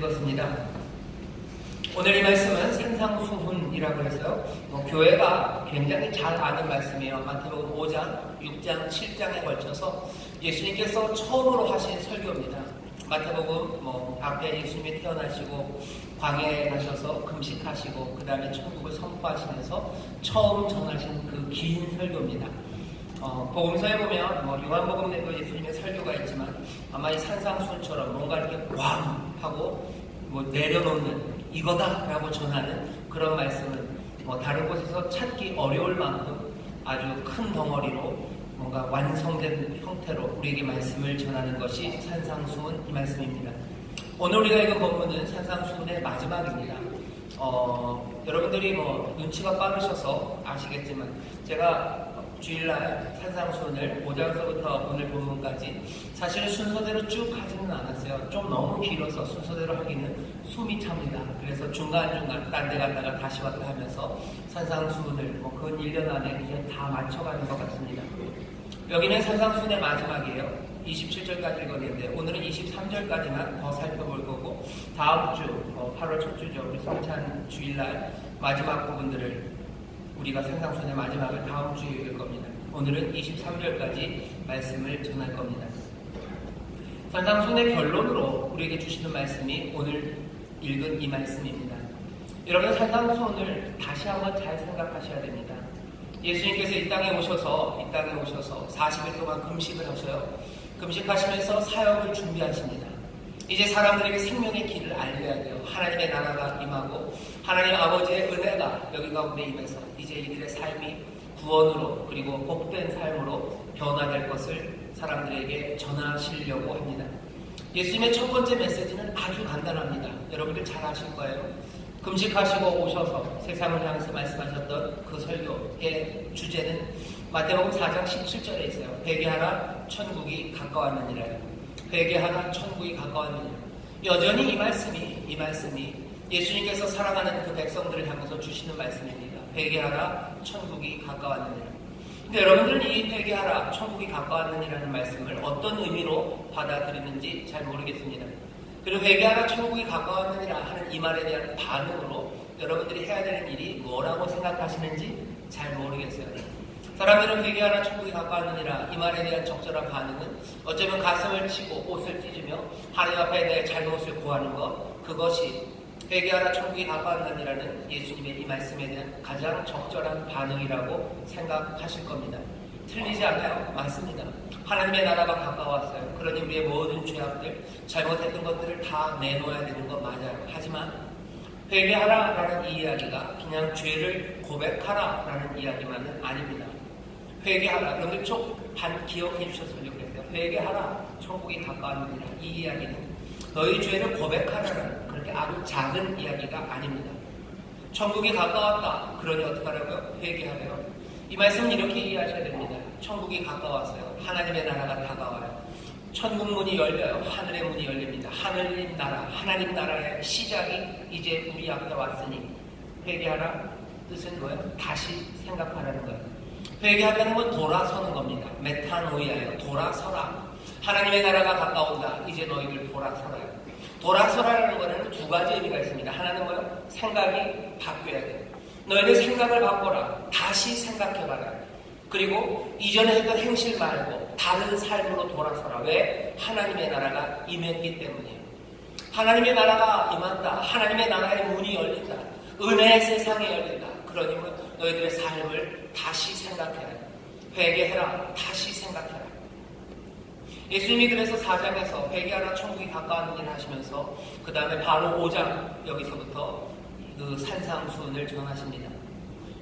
읽었습니다. 오늘 이 말씀은 산상수훈이라고 해서 교회가 굉장히 잘 아는 말씀이에요. 마태복음 5장, 6장, 7장에 걸쳐서 예수님께서 처음으로 하신 설교입니다. 마태복음 앞에 예수님이 태어나시고 광야에 가셔서 금식하시고 그 다음에 천국을 선포하시면서 처음 전하신 그 긴 설교입니다. 복음서에 보면 요한복음에도 예수님의 설교가 있지만 아마 이 산상수훈처럼 뭔가 이렇게 왕 하고 내려놓는 이거다 라고 전하는 그런 말씀은 다른 곳에서 찾기 어려울 만큼 아주 큰 덩어리로 뭔가 완성된 형태로 우리에게 말씀을 전하는 것이 산상수훈 이 말씀입니다. 오늘 우리가 읽은 본문은 산상수훈의 마지막입니다. 여러분들이 눈치가 빠르셔서 아시겠지만 제가 주일날 산상수훈을 5장서부터 오늘 본문까지 사실은 순서대로 쭉 하지는 않았어요. 좀 너무 길어서 순서대로 하기는 숨이 찹니다. 그래서 중간중간 딴 데 갔다가 다시 왔다 하면서 산상수훈을 근 1년 안에 이제 다 맞춰가는 것 같습니다. 여기는 산상수훈의 마지막이에요. 27절까지 읽었는데 오늘은 23절까지만 더 살펴볼 거고 다음 주 8월 첫 주죠. 우리 성찬 주일날 마지막 부분들을 우리가 산상수훈의 마지막을 다음 주에 읽을 겁니다. 오늘은 23절까지 말씀을 전할 겁니다. 산상수훈의 결론으로 우리에게 주시는 말씀이 오늘 읽은 이 말씀입니다. 여러분, 산상수훈을 다시 한번 잘 생각하셔야 됩니다. 예수님께서 이 땅에 오셔서 40일 동안 금식을 하셔요. 금식하시면서 사역을 준비하십니다. 이제 사람들에게 생명의 길을 알려야 돼요. 하나님의 나라가 임하고 하나님 아버지의 은혜가 여기 가운데 임해서 이제 이들의 삶이 구원으로 그리고 복된 삶으로 변화될 것을 사람들에게 전하시려고 합니다. 예수님의 첫 번째 메시지는 아주 간단합니다. 여러분들 잘 아실 거예요. 금식하시고 오셔서 세상을 향해서 말씀하셨던 그 설교의 주제는 마태복음 4장 17절에 있어요. 회개하라 천국이 가까웠느니라요. 회개하라 천국이 가까웠느니라. 여전히 이 말씀이 예수님께서 사랑하는 그 백성들을 향해서 주시는 말씀입니다. 회개하라 천국이 가까웠느니라. 근데 여러분들은 이 회개하라 천국이 가까웠느니라는 말씀을 어떤 의미로 받아들이는지 잘 모르겠습니다. 그리고 회개하라 천국이 가까웠느니라 하는 이 말에 대한 반응으로 여러분들이 해야 되는 일이 뭐라고 생각하시는지 잘 모르겠어요. 사람들은 회개하라 천국이 가까웠느니라 이 말에 대한 적절한 반응은 어쩌면 가슴을 치고 옷을 찢으며 하나님 앞에 내 잘못을 구하는 것, 그것이 회개하라 천국이 가까웠느니라는 예수님의 이 말씀에 대한 가장 적절한 반응이라고 생각하실 겁니다. 틀리지 않아요. 맞습니다. 하나님의 나라가 가까웠어요. 그러니 우리의 모든 죄악들, 잘못했던 것들을 다 내놓아야 되는 거 맞아요. 하지만 회개하라라는 이 이야기가 그냥 죄를 고백하라라는 이야기만은 아닙니다. 회개하라. 여러분들 반 기억해 주셨으면 좋겠어요. 회개하라. 천국이 가까웠느니라. 이 이야기는 너희 죄를 고백하라는 그렇게 아주 작은 이야기가 아닙니다. 천국이 가까웠다. 그러니 어떻게 하라고요? 회개하래요. 이 말씀은 이렇게 이해하셔야 됩니다. 천국이 가까웠어요. 하나님의 나라가 다가와요. 천국 문이 열려요. 하늘의 문이 열립니다. 하늘님 나라, 하나님 나라의 시작이 이제 우리 앞에 왔으니 회개하라. 뜻은 뭐예요? 다시 생각하라는 거예요. 회개하라는 건 돌아서는 겁니다. 메타노이아예요. 돌아서라. 하나님의 나라가 가까운다. 이제 너희들 돌아서라요. 돌아서라는 거는 두 가지 의미가 있습니다. 하나는 뭐예요? 생각이 바뀌어야 돼요. 너희들 생각을 바꿔라. 다시 생각해봐라. 그리고 이전에 했던 행실 말고 다른 삶으로 돌아서라. 왜? 하나님의 나라가 임했기 때문이에요. 하나님의 나라가 임한다. 하나님의 나라의 문이 열린다. 은혜의 세상이 열린다. 그러니 너희들의 삶을 다시 생각해라. 회개해라. 다시 생각해라. 예수님이 그래서 4장에서 회개하라 천국이 가까운 일 하시면서 그 다음에 바로 5장 여기서부터 그 산상수훈을 전하십니다.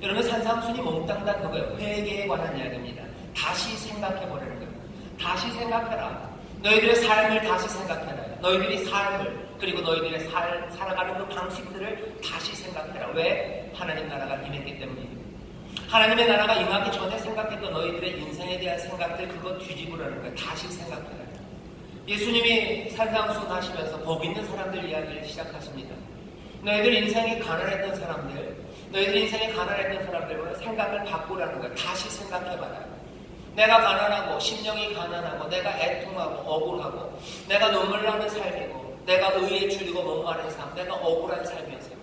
여러분, 산상수훈이 몽땅 다 그거예요. 회개에 관한 이야기입니다. 다시 생각해보라는 거예요. 다시 생각해라. 너희들의 삶을 다시 생각해라. 너희들의 삶을 그리고 너희들의 살아가는 그 방식들을 다시 생각해라. 왜? 하나님 나라가 임했기 때문입니다. 하나님의 나라가 임하기 전에 생각했던 너희들의 인생에 대한 생각들 그거 뒤집으라는 거예요. 다시 생각해라. 예수님이 산상수훈 하시면서 복 있는 사람들 이야기를 시작하십니다. 너희들 인생이 가난했던 사람들, 생각을 바꾸라는 거예요. 다시 생각해봐라. 내가 가난하고 심령이 가난하고 내가 애통하고 억울하고 내가 눈물 나는 삶이고 내가 의에 줄이고 목마른 삶, 내가 억울한 삶이었어요.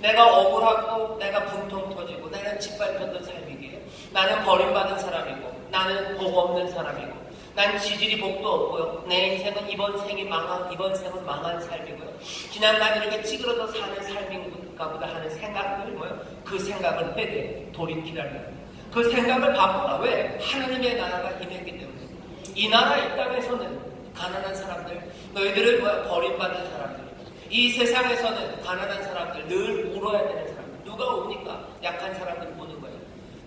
내가 억울하고 내가 분통 터지고 나는 짓밟혔던 삶이기에 나는 버림받은 사람이고 나는 복 없는 사람이고 난 지질이 복도 없고요. 내 인생은 이번 생은 망한 삶이고요. 그냥 난 이렇게 찌그러져 사는 삶인가 보다 하는 생각들, 그 생각을 회개, 돌이키라는 거예요. 그 생각을 바꾸라. 왜? 하나님의 나라가 임했기 때문에. 이 나라 이 땅에서는 가난한 사람들, 너희들은 버림받은 사람들, 이 세상에서는 가난한 사람들, 늘 울어야 되는 사람들. 누가 옵니까? 약한 사람들 보는 거예요.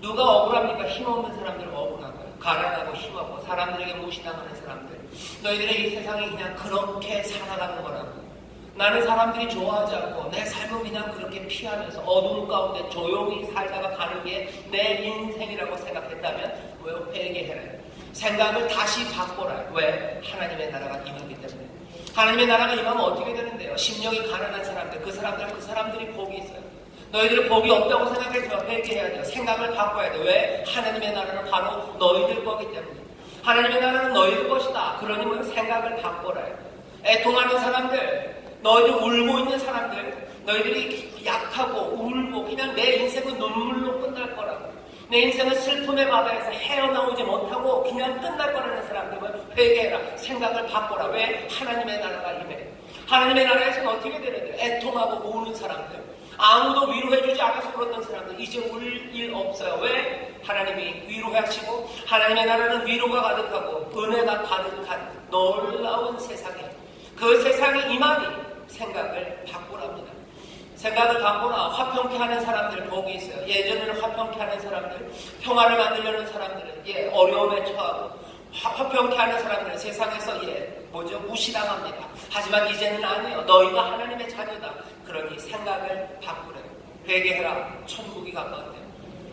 누가 억울합니까? 힘없는 사람들 억울한 거예요. 가난하고 힘없고 사람들에게 무시당하는 사람들. 너희들의 이 세상이 그냥 그렇게 살아가는 거라고. 나는 사람들이 좋아하지 않고 내 삶은 그냥 그렇게 피하면서 어두운 가운데 조용히 살다가 가는 게 내 인생이라고 생각했다면 회개해라. 생각을 다시 바꿔라. 왜? 하나님의 나라가 임하기 때문에. 하나님의 나라가 임하면 어떻게 되는데요? 심령이 가난한 사람들, 그 사람들이 복이 있어요. 너희들은 복이 없다고 생각해서 회개해야 돼요. 생각을 바꿔야 돼요. 왜? 하나님의 나라는 바로 너희들 거기 때문에. 하나님의 나라는 너희들 것이다. 그러니 생각을 바꿔라. 애통하는 사람들, 너희들 울고 있는 사람들, 너희들이 약하고 울고 그냥 내 인생은 눈물로 끝날 거라고. 내 인생은 슬픔의 바다에서 헤어나오지 못하고 그냥 끝날 거라는 사람들은 회개해라. 생각을 바꿔라. 왜? 하나님의 나라가 임해. 하나님의 나라에서는 어떻게 되는데? 애통하고 우는 사람들, 아무도 위로해주지 않아서 그랬던 사람들 이제 울 일 없어요. 왜? 하나님이 위로하시고 하나님의 나라는 위로가 가득하고 은혜가 가득한 놀라운 세상에, 그 세상이 임하니 생각을 바꾸랍니다. 생각을 바꾸나 화평케 하는 사람들 복이 있어요. 예전에는 화평케 하는 사람들, 평화를 만들려는 사람들은 어려움에 처하고 화평케 하는 사람들은 세상에서 무시당합니다. 하지만 이제는 아니에요. 너희가 하나님의 자녀다. 그러니 생각을 바꾸래요. 회개해라. 천국이 가까웠대요.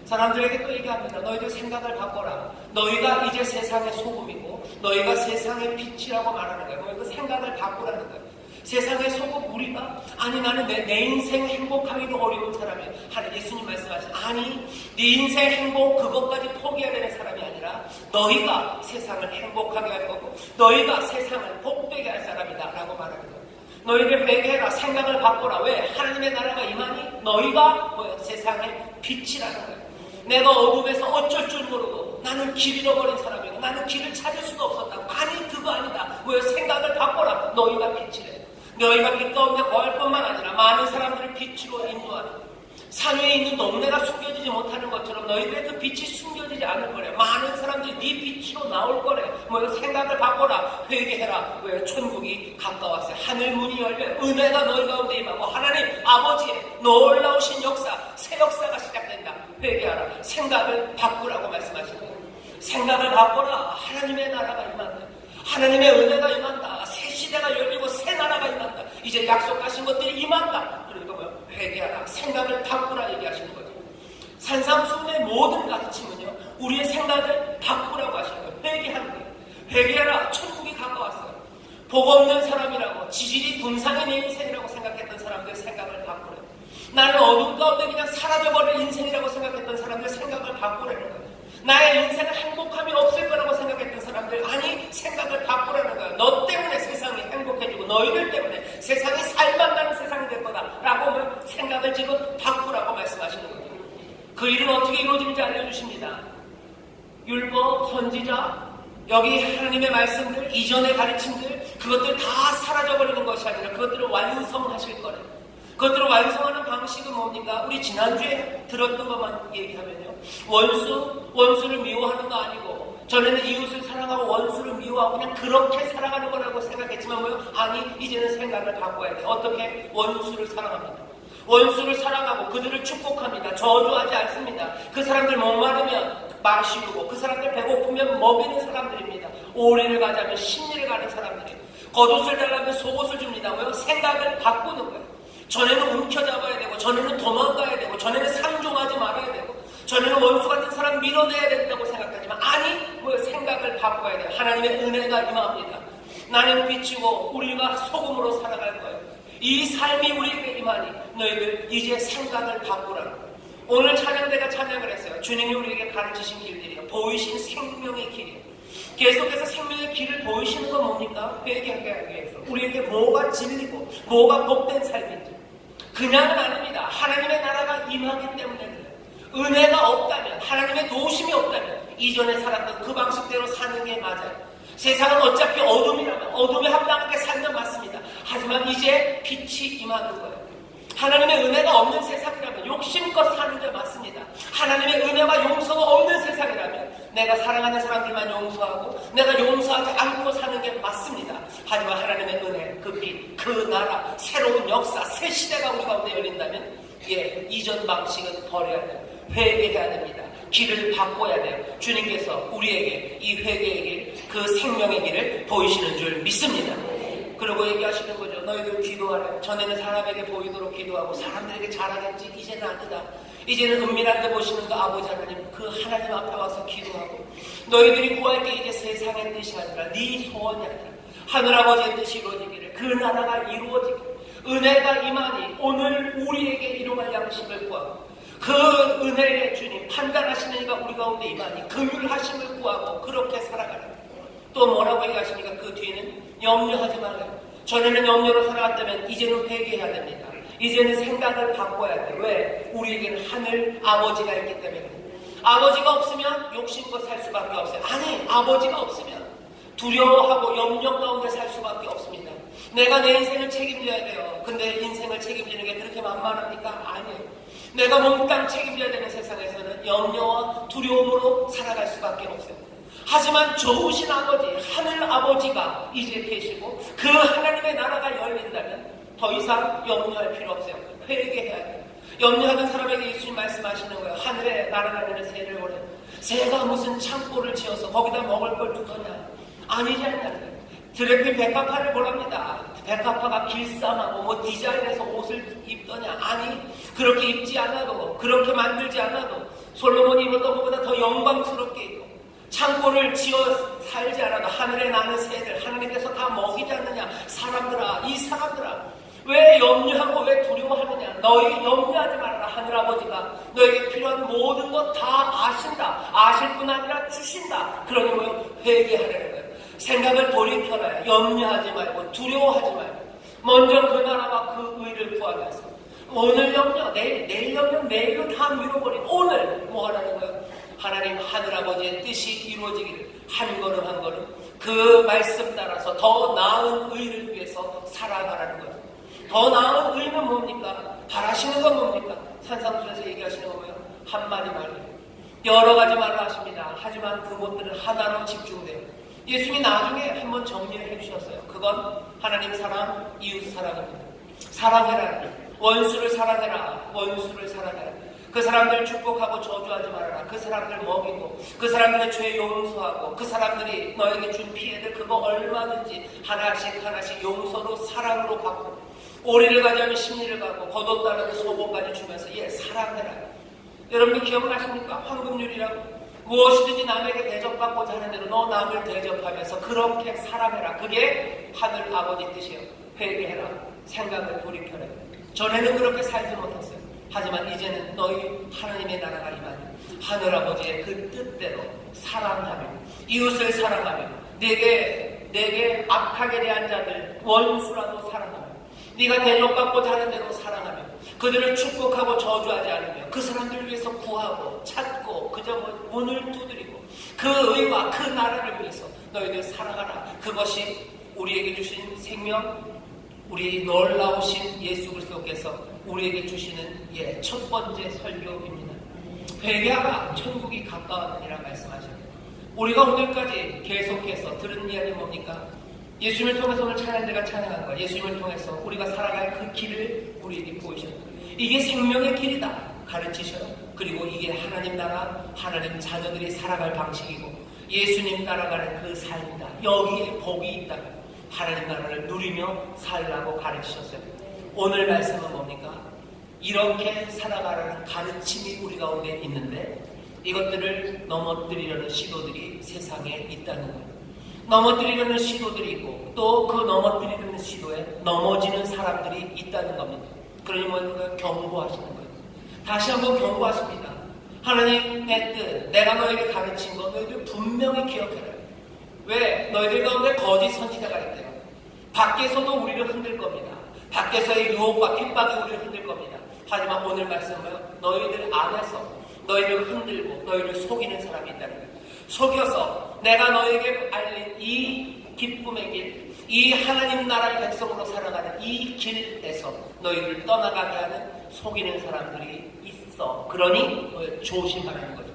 사람들에게 또 얘기합니다. 너희들 생각을 바꿔라. 너희가 이제 세상의 소금이고 너희가 세상의 빛이라고 말하는 거예요. 너희가 생각을 바꾸라는 거예요. 세상의 소금 우리가? 아니 나는 내 인생 행복하기도 어려운 사람이에요. 예수님 말씀하신 아니 네 인생 행복 그것까지 포기해야 되는 사람이 아니라 너희가 세상을 행복하게 할 거고 너희가 세상을 복되게 할 사람이다 라고 말하는 거예요. 너희들 회개해라. 생각을 바꿔라. 왜? 하나님의 나라가 임하니 너희가 세상의 빛이라는 거예요. 내가 어둠에서 어쩔 줄 모르고 나는 길 잃어버린 사람이고 나는 길을 찾을 수가 없었다고. 아니 그거 아니다. 왜? 생각을 바꿔라. 너희가 빛이래. 너희가 빛 가운데 거할 뿐만 아니라 많은 사람들을 빛으로 인도하는, 산 위에 있는 동네가 숨겨지지 못하는 것처럼 너희들의 그 빛이 숨겨지지 않을 거래. 많은 사람들이 네 빛으로 나올 거래. 생각을 바꿔라. 회개해라. 왜? 천국이 가까웠어요. 하늘 문이 열려 은혜가 너희 가운데 임하고 하나님 아버지의 놀라우신 역사, 새 역사가 시작된다. 회개하라. 생각을 바꾸라고 말씀하신 거예요. 생각을 바꿔라. 하나님의 나라가 임한다. 하나님의 은혜가 임한다. 새 시대가 열리고 새 나라가 임한다. 이제 약속하신 것들이 임한다. 그러니까 회개하라. 생각을 바꾸라 얘기하시는 거죠. 산상수훈의 모든 가르침은요, 우리의 생각을 바꾸라고 하시는 거예요. 회개하는 거예요. 회개하라. 천국이 가까웠어요. 복 없는 사람이라고, 지질이 분상의 내 인생이라고 생각했던 사람들 생각을 바꾸래요. 나는 어둠 가운데 그냥 사라져버릴 인생이라고 생각했던 사람들 생각을 바꾸라는 거예요. 나의 인생은 행복함이 없을 거라고 생각했던 사람들, 아니 생각을 바꾸라는 거야. 너 때문에 세상이 행복해지고 너희들 때문에 세상이 살만나는 세상이 될 거다 라고 생각을 지금 바꾸라고 말씀하시는 거죠. 그 일은 어떻게 이루어지는지 알려주십니다. 율법, 선지자, 여기 하나님의 말씀들, 이전의 가르침들, 그것들 다 사라져버리는 것이 아니라 그것들을 완성하실 거래요. 그것들을 완성하는 방식은 뭡니까? 우리 지난주에 들었던 것만 얘기하면요, 원수를 미워하는 거 아니고, 전에는 이웃을 사랑하고 원수를 미워하고 그냥 그렇게 살아가는 거라고 생각했지만 아니 이제는 생각을 바꿔야 돼. 어떻게? 원수를 사랑합니다. 원수를 사랑하고 그들을 축복합니다. 저주하지 않습니다. 그 사람들 목마르면 마시고 그 사람들 배고프면 먹이는 사람들입니다. 오리를 가자면 심리를 가는 사람들이에요. 겉옷을 달라면 속옷을 줍니다. 생각을 바꾸는 거예요. 전에는 움켜잡아야 되고, 전에는 도망가야 되고, 전에는 상종하지 말아야 되고, 전에는 원수 같은 사람 밀어내야 된다고 생각하지만 아니, 생각을 바꿔야 돼요. 하나님의 은혜가 임합니다. 나는 빛이고 우리가 소금으로 살아갈 거예요. 이 삶이 우리에게 임하니 너희들 이제 생각을 바꾸라는 거예요. 오늘 찬양대가 찬양을 했어요. 주님이 우리에게 가르치신 길들이요, 보이신 생명의 길이에요. 계속해서 생명의 길을 보이시는 건 뭡니까? 회개하게 하기 위해서. 우리에게 뭐가 진리고 뭐가 복된 삶인지. 그냥은 아닙니다. 하나님의 나라가 임하기 때문에 그래요. 은혜가 없다면, 하나님의 도우심이 없다면 이전에 살았던 그 방식대로 사는 게 맞아요. 세상은 어차피 어둠이라면 어둠에 합당하게 살면 맞습니다. 하지만 이제 빛이 임하는 거예요. 하나님의 은혜가 없는 세상이라면 욕심껏 사는 게 맞습니다. 하나님의 은혜와 용서가 없는 세상이라면 내가 사랑하는 사람들만 용서하고 내가 용서하지 않고 사는 게 맞습니다. 하지만 하나님의 은혜, 그 빛, 그 나라, 새로운 역사, 새 시대가 우리 가운데 열린다면 이전 방식은 버려야 돼요. 회개해야 됩니다. 길을 바꿔야 돼요. 주님께서 우리에게 이 회개의 길, 그 생명의 길을 보이시는 줄 믿습니다. 그리고 얘기하시는 거죠. 너희들 기도하라. 전에는 사람에게 보이도록 기도하고 사람들에게 잘하겠지. 이제는 아니다. 이제는 은밀한 데 보시는 그 아버지 하나님, 그 하나님 앞에 와서 기도하고 너희들이 구할 게 이제 세상의 뜻이 아니라 네 소원이 아니라 하늘아버지의 뜻이 이루어지기를, 그 나라가 이루어지기를, 은혜가 임하니 오늘 우리에게 일용할 양식을 구하고 그 은혜의 주님 판단하시는 이가 우리 가운데 임하니 긍휼하심을 구하고 그렇게 살아가라. 또 뭐라고 얘기하십니까? 그 뒤는 염려하지 말아요. 전에는 염려로 살아갔다면 이제는 회개해야 됩니다. 이제는 생각을 바꿔야 돼요. 왜? 우리에게는 하늘 아버지가 있기 때문에. 아버지가 없으면 욕심껏 살 수밖에 없어요. 아니, 아버지가 없으면 두려워하고 염려 가운데 살 수밖에 없습니다. 내가 내 인생을 책임져야 돼요. 근데 인생을 책임지는 게 그렇게 만만합니까? 아니에요. 내가 몽땅 책임져야 되는 세상에서는 염려와 두려움으로 살아갈 수밖에 없어요. 하지만 좋으신 아버지, 하늘 아버지가 이제 계시고 그 하나님의 나라가 열린다면 더 이상 염려할 필요 없어요. 회개해야 돼요. 염려하는 사람에게 예수님 말씀하시는 거예요. 하늘에 날아다니는 새를 원해. 새가 무슨 창고를 지어서 거기다 먹을 걸 두거냐? 아니지 않냐는 거예요. 드레핀 백합화를 보랍니다. 백합화가 길쌈하고 뭐 디자인해서 옷을 입더냐? 아니, 그렇게 입지 않아도, 그렇게 만들지 않아도 솔로몬이 입었던 것보다 더 영광스럽게 입고 창고를 지어 살지 않아도 하늘에 나는 새들 하나님께서 다 먹이지 않느냐? 사람들아, 이 사람들아, 왜 염려하고 왜 두려워하느냐? 너희 염려하지 말아라. 하늘아버지가 너에게 필요한 모든 것 다 아신다. 아실 뿐 아니라 주신다. 그러니 뭐요? 회개하라는 거예요. 생각을 돌이켜라. 염려하지 말고 두려워하지 말고 먼저 그 나라와 그 의를 구하면서 오늘 염려, 내일 염려, 내일로 다 밀어버리고 오늘 뭐 하라는 거예요? 하나님 하늘아버지의 뜻이 이루어지기를 한 걸음 한 걸음 그 말씀 따라서 더 나은 의를 위해서 살아가라는 거예요. 더 나은 의는 뭡니까? 바라시는 건 뭡니까? 산상수에서 얘기하시는 건 뭐예요? 한마디 말이에요. 여러 가지 말을 하십니다. 하지만 그것들은 하나로 집중돼요. 예수님이 나중에 한번 정리를 해주셨어요. 그건 하나님 사랑, 이웃 사랑입니다. 사랑해라. 원수를 사랑해라. 원수를 사랑해라. 그 사람들 축복하고 저주하지 말아라. 그 사람들 먹이고 그 사람들의 죄 용서하고 그 사람들이 너에게 준 피해들 그거 얼마든지 하나씩 하나씩 용서로 사랑으로 갚고 오리를 가져오면 심리를 갖고 겉옷다라는 소고까지 주면서 사랑해라. 여러분들 기억나십니까? 황금률이라고 무엇이든지 남에게 대접받고자 하는 대로 너 남을 대접하면서 그렇게 사랑해라. 그게 하늘 아버지 뜻이에요. 회개해라. 생각을 돌이켜라. 전에는 그렇게 살지 못했어요. 하지만 이제는 너희 하나님의 나라가 임하니 하늘 아버지의 그 뜻대로 사랑하며 이웃을 사랑하며 내게 악하게 대한 자들 원수라도 사랑하며 네가 대접받고자 하는 대로 사랑하며 그들을 축복하고 저주하지 않으며 그 사람들을 위해서 구하고 찾고 그저 문을 두드리고 그 의와 그 나라를 위해서 너희들 살아가라. 그것이 우리에게 주신 생명, 우리 놀라우신 예수 그리스도께서 우리에게 주시는 첫 번째 설교입니다. 회개하라 천국이 가까웠느니라 말씀하셨습니다. 우리가 오늘까지 계속해서 들은 이야기 뭡니까? 예수님을 통해서 오늘 찬양대가 찬양한 거예요. 예수님을 통해서 우리가 살아갈 그 길을 우리에게 보이셨고 이게 생명의 길이다 가르치셔요. 그리고 이게 하나님 나라 하나님 자녀들이 살아갈 방식이고 예수님 따라가는 그 삶이다. 여기에 복이 있다. 하나님 나라를 누리며 살라고 가르치셨어요. 오늘 말씀은 뭡니까? 이렇게 살아가라는 가르침이 우리 가운데 있는데 이것들을 넘어뜨리려는 시도들이 세상에 있다는 거예요. 넘어뜨리려는 시도들이 있고 또 그 넘어뜨리려는 시도에 넘어지는 사람들이 있다는 겁니다. 그러니 뭐예요? 경고하시는 거예요. 다시 한번 경고하십니다. 하나님의 뜻, 내가 너에게 가르친 거 너희들 분명히 기억해라. 왜? 너희들 가운데 거짓 선지자가 있대요. 밖에서도 우리를 흔들 겁니다. 밖에서의 유혹과 핍박이 우리를 흔들 겁니다. 하지만 오늘 말씀은 너희들 안에서 너희를 흔들고 너희를 속이는 사람이 있다는 거예요. 속여서 내가 너에게 알린 이 기쁨의 길, 이 하나님 나라의 백성으로 살아가는 이 길에서 너희를 떠나가게 하는 속이는 사람들이 있어. 그러니 조심하라는 거죠.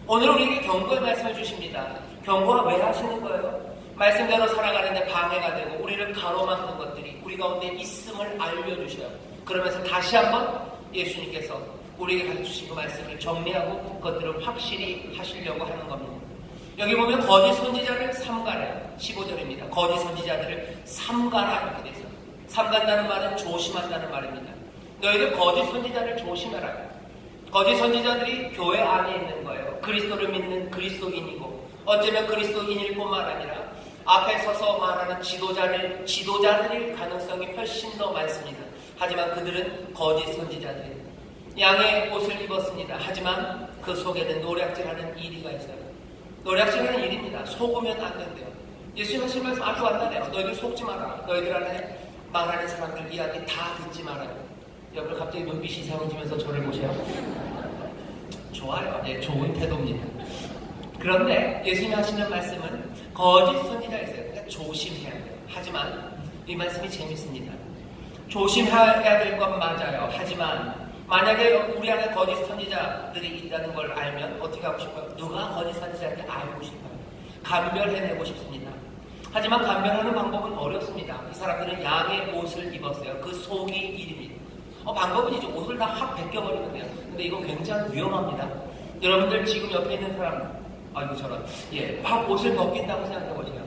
오늘 우리에게 경고의 말씀을 주십니다. 경고가 왜 하시는 거예요? 말씀대로 살아가는데 방해가 되고 우리를 가로막는 것들이 우리 가운데 있음을 알려주셔요. 그러면서 다시 한번 예수님께서 우리에게 가르치신 그 말씀을 정리하고 그것들을 확실히 하시려고 하는 겁니다. 여기 보면 거짓 선지자를 삼가래요. 15절입니다. 거짓 선지자들을 삼가라 이렇게 되어 있어요. 삼간다는 말은 조심한다는 말입니다. 너희들 거짓 선지자를 조심해라. 거짓 선지자들이 교회 안에 있는 거예요. 그리스도를 믿는 그리스도인이고 어쩌면 그리스도인일 뿐만 아니라 앞에 서서 말하는 지도자들일 가능성이 훨씬 더 많습니다. 하지만 그들은 거짓 선지자들이에요. 양의 옷을 입었습니다. 하지만 그 속에는 노략질하는 이리가 있어요. 노략질하는 일입니다. 속으면 안 된대요. 예수님 하신 말씀 아주 간단해요. 너희들 속지 마라. 너희들 안에 말하는 사람들 이야기 다 듣지 말아요. 여러분 갑자기 눈빛이 이상해지면서 저를 보세요. 좋아요. 네, 좋은 태도입니다. 그런데 예수님이 하시는 말씀은 거짓 선지자가 있어요. 그러니까 조심해야 돼요. 하지만 이 말씀이 재밌습니다. 조심해야 될 건 맞아요. 하지만 만약에 우리 안에 거짓 선지자들이 있다는 걸 알면 어떻게 하고 싶어요? 누가 거짓 선지자인지 알고 싶어요. 감별해내고 싶습니다. 하지만 감별하는 방법은 어렵습니다. 이 사람들은 양의 옷을 입었어요. 그 속이 일입니다. 방법은 이제 옷을 다 확 벗겨버리면 돼요. 근데 이거 굉장히 위험합니다. 여러분들 지금 옆에 있는 사람 아이고 저런 확 옷을 벗긴다고 생각해보세요.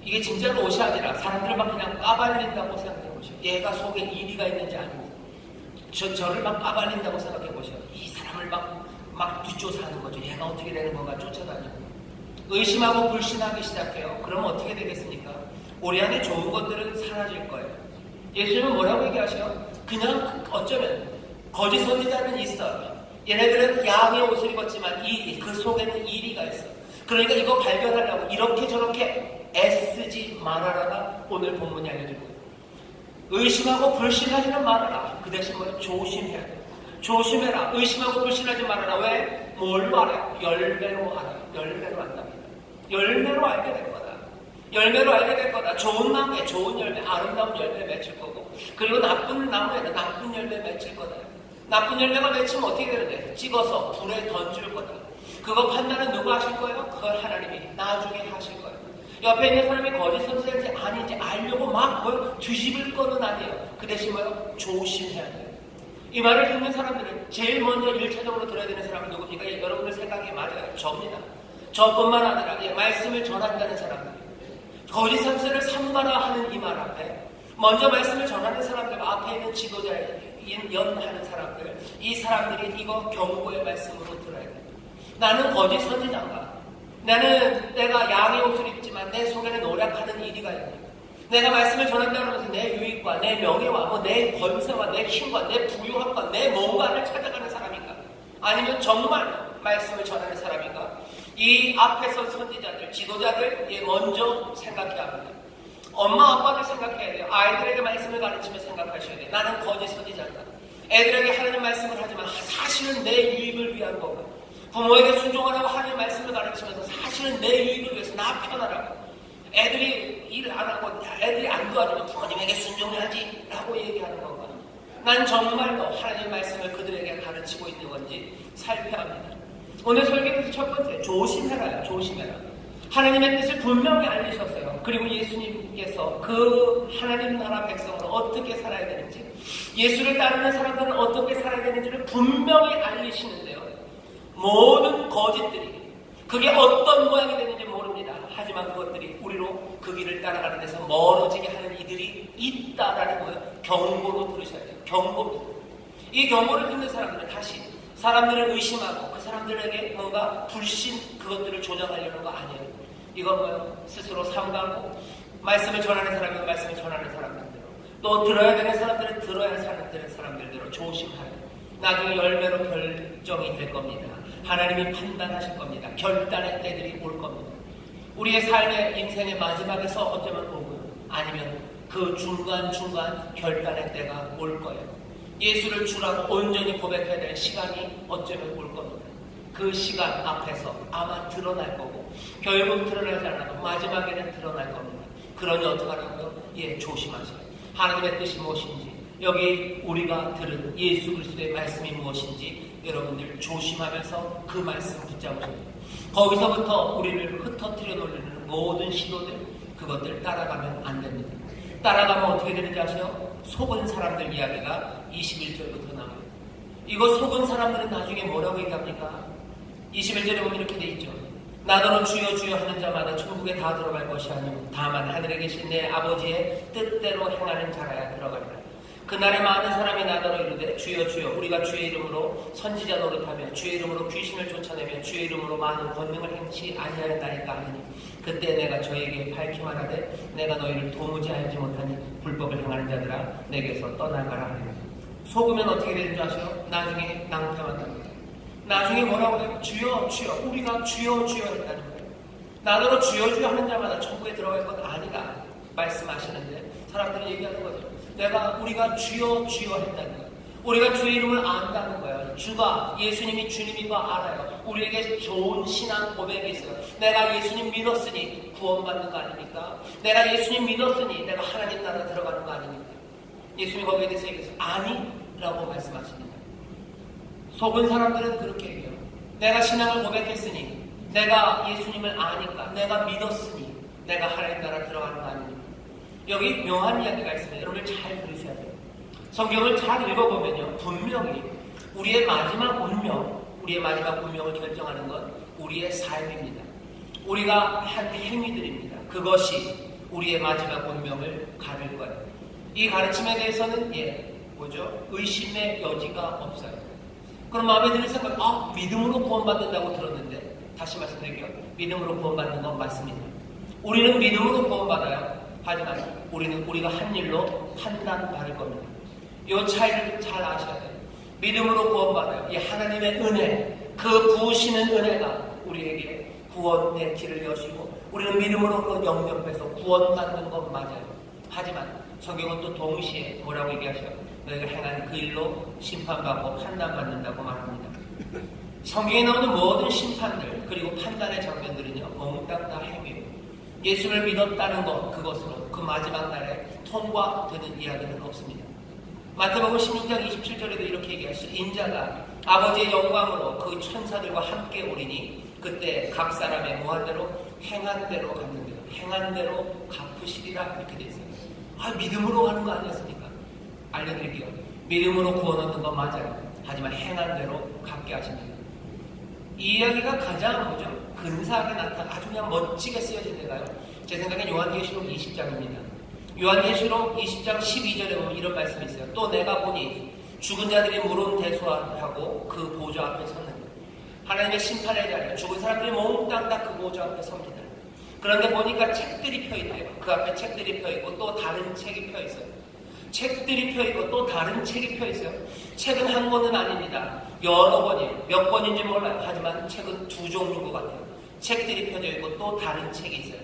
이게 진짜로 옷이 아니라 사람들을 막 그냥 까발린다고 생각해보세요. 얘가 속에 이리가 있는지 알고 저를 막 까발린다고 생각해보세요. 이 사람을 막 뒷조사하는 거죠. 얘가 어떻게 되는 건가 쫓아다니고 의심하고 불신하기 시작해요. 그러면 어떻게 되겠습니까? 우리 안에 좋은 것들은 사라질 거예요. 예수님은 뭐라고 얘기하셔요? 그냥 어쩌면 거짓 선지자는 있어요. 얘네들은 양의 옷을 입었지만 그 속에는 이리가 있어. 그러니까 이거 발견하려고 이렇게 저렇게 애쓰지 말아라가 오늘 본문이 알려주고 의심하고 불신하지는 말아라. 그 대신 뭐예요? 조심해야 돼. 조심해라. 의심하고 불신하지 말아라. 왜? 뭘 말해요? 열매로 알아요. 열매로 안답니다. 열매로 알게 될 거다. 열매로 알게 될 거다. 좋은 나무에 좋은 열매, 아름다운 열매 맺힐 거고 그리고 나쁜 나무에는 나쁜 열매 맺힐 거다. 나쁜 열매가 맺히면 어떻게 되는데? 찍어서 불에 던질 거다. 그거 판단은 누가 하실 거예요? 그걸 하나님이 나중에 하실 거예요. 옆에 있는 사람이 거짓 선지자인지 아닌지 알려고 막 뒤집을 거는 아니에요. 그 대신 뭐요? 조심해야 돼요. 이 말을 듣는 사람들은 제일 먼저 1차적으로 들어야 되는 사람은 누굽니까? 여러분들 생각이 맞아요. 저입니다. 저뿐만 아니라 말씀을 전한다는 사람들, 거짓 선지자를 삼가라 하는 이 말 앞에 먼저 말씀을 전하는 사람들 앞에 있는 지도자에 연하는 사람들, 이 사람들이 이거 경고의 말씀으로 들어야 돼요. 나는 거짓 선지자인가? 내가 양의 옷을 입지만 내 속에는 노력하는 이리가 있네. 내가 말씀을 전한다고 하면서 내 유익과 내 명예와 내 권세와 내 힘과 내 부유함과 내 뭔가를 찾아가는 사람인가? 아니면 정말 말씀을 전하는 사람인가? 이 앞에서 선지자들, 지도자들 먼저 생각해야 합니다. 엄마 아빠를 생각해야 돼요. 아이들에게 말씀을 가르치며 생각하셔야 돼요. 나는 거짓 선지자다. 애들에게 하나님 말씀을 하지만 사실은 내 유익을 위한 건가? 부모에게 순종하라고 하나님 말씀을 가르치면서 사실은 내 유익을 위해서 나 편하라고. 애들이 일 안 하고 애들이 안 도와주면 부모님에게 순종해야지 라고 얘기하는 건가? 난 정말로 하나님 말씀을 그들에게 가르치고 있는 건지 살펴야 합니다. 오늘 설교에서 첫 번째 조심해라요. 조심해라. 하나님의 뜻을 분명히 알리셨어요. 그리고 예수님께서 그 하나님 나라 백성으로 어떻게 살아야 되는지, 예수를 따르는 사람들은 어떻게 살아야 되는지를 분명히 알리시는데요. 모든 거짓들이 그게 어떤 모양이 되는지 모릅니다. 하지만 그것들이 우리로 그 길을 따라가는 데서 멀어지게 하는 이들이 있다라는 거예요. 경고로 들으셔야 돼요. 경고입니다. 이 경고를 듣는 사람들은 다시 사람들을 의심하고 그 사람들에게 뭔가 불신 그것들을 조장하려는 거 아니에요. 이건 뭐예요? 스스로 삼가고 말씀을 전하는 사람은 말씀을 전하는 사람들대로, 또 들어야 되는 사람들은 들어야 하는 사람들대로 조심하여 나중에 열매로 결정이 될 겁니다. 하나님이 판단하실 겁니다. 결단의 때들이 올 겁니다. 우리의 삶의 인생의 마지막에서 어쩌면 오고요. 아니면 그 중간중간 결단의 때가 올 거예요. 예수를 주라고 온전히 고백해야 될 시간이 어쩌면 올 겁니다. 그 시간 앞에서 아마 드러날 거고 결국 드러나지 않아도 마지막에는 드러날 겁니다. 그러니 어떡하라고요? 조심하세요. 하나님의 뜻이 무엇인지, 여기 우리가 들은 예수 그리스도의 말씀이 무엇인지 여러분들 조심하면서 그 말씀 붙잡으셔야 돼요. 거기서부터 우리를 흩어뜨려 놓으려는 모든 시도들, 그것들 따라가면 안 됩니다. 따라가면 어떻게 되는지 아세요? 속은 사람들 이야기가 21절부터 나와요. 이거 속은 사람들은 나중에 뭐라고 얘기합니까? 21절에 보면 이렇게 돼 있죠. 나더러 주여 주여 하는 자마다 천국에 다 들어갈 것이 아니오 다만 하늘에 계신 내 아버지의 뜻대로 행하는 자라야 들어가리라. 그날에 많은 사람이 나더러 이르되 주여 주여 우리가 주의 이름으로 선지자 노릇하며 주의 이름으로 귀신을 쫓아내며 주의 이름으로 많은 권능을 행치 아니하였나이까 하니 그때 내가 저에게 밝히 말하되 내가 너희를 도무지 알지 못하니 불법을 행하는 자들아 내게서 떠나가라 하니. 속으면 어떻게 되는지 아시죠? 나중에 낭패한답니다. 나중에 뭐라고 해요? 주여 주여 우리가 주여 주여 했다는 거예요. 나더러 주여 주여 하는 자마다 천국에 들어갈 것 아니다 말씀하시는데 사람들이 얘기하는 거죠. 우리가 주여 주여 했다는 거예요. 우리가 주의 이름을 안다는 거예요. 주가 예수님이 주님인 거 알아요. 우리에게 좋은 신앙 고백이 있어요. 내가 예수님 믿었으니 구원받는 거 아닙니까? 내가 예수님 믿었으니 내가 하나님 나라 들어가는 거 아닙니까? 예수님이 거기에 대해서 얘기해서 아니라고 말씀하십니다. 속은 사람들은 그렇게 얘기해요. 내가 신앙을 고백했으니 내가 예수님을 아니까 내가 믿었으니 내가 하나님 나라 들어가는 거 아닙니까? 여기 묘한 이야기가 있습니다. 여러분들 잘 들으셔야 돼요. 성경을 잘 읽어보면요. 분명히 우리의 마지막 운명을 결정하는 건 우리의 삶입니다. 우리가 한 행위들입니다. 그것이 우리의 마지막 운명을 가릴 거예요. 이 가르침에 대해서는 의심의 여지가 없어요. 그럼 마음에 드는 생각, 믿음으로 구원받는다고 들었는데 다시 말씀드릴게요. 믿음으로 구원받는 건 맞습니다. 우리는 믿음으로 구원받아요. 하지만 우리가 한 일로 판단받을 겁니다. 이 차이를 잘 아셔야 돼요. 믿음으로 구원받아요. 이 하나님의 은혜, 그 부으시는 은혜가 우리에게 구원의 길을 여시고 우리는 믿음으로 그 영접해서 구원받는 건 맞아요. 하지만 성경은 또 동시에 뭐라고 얘기하셔요? 너희가 행한 그 일로 심판받고 판단받는다고 말합니다. 성경에 나오는 모든 심판들 그리고 판단의 장면들은요 몽땅 다 행위예요. 예수를 믿었다는 것 그것으로 그 마지막 날에 통과되는 이야기는 없습니다. 마태복음 16장 27절에도 이렇게 얘기하시죠. 인자가 아버지의 영광으로 그 천사들과 함께 오리니 그때 각 사람의 무한대로 행한 대로 갚는데요. 행한 대로 갚으시리라 이렇게 되어 있어요. 믿음으로 가는 거 아니었습니까? 알려드릴게요. 믿음으로 구원 얻는 건 맞아요. 하지만 행한 대로 갚게 하십니다. 이 이야기가 가장 근사하게 나타나 아주 그냥 멋지게 쓰여진 데가요. 제 생각엔 요한계시록 20장입니다. 요한계시록 20장 12절에 보면 이런 말씀이 있어요. 또 내가 보니 죽은 자들이 물론 대소하고 그 보좌 앞에 섰는데 하나님의 심판의 자리에 죽은 사람들이 몽땅 다 그 보좌 앞에 섭니다. 그런데 보니까 책들이 펴있대요. 그 앞에 책들이 펴있고 또 다른 책이 펴있어요. 책들이 펴있고 또 다른 책이 펴있어요. 책은 한 권은 아닙니다. 여러 권이에요. 몇 권인지 몰라요. 하지만 책은 두 종류인 것 같아요. 책들이 펴져 있고 또 다른 책이 있어요.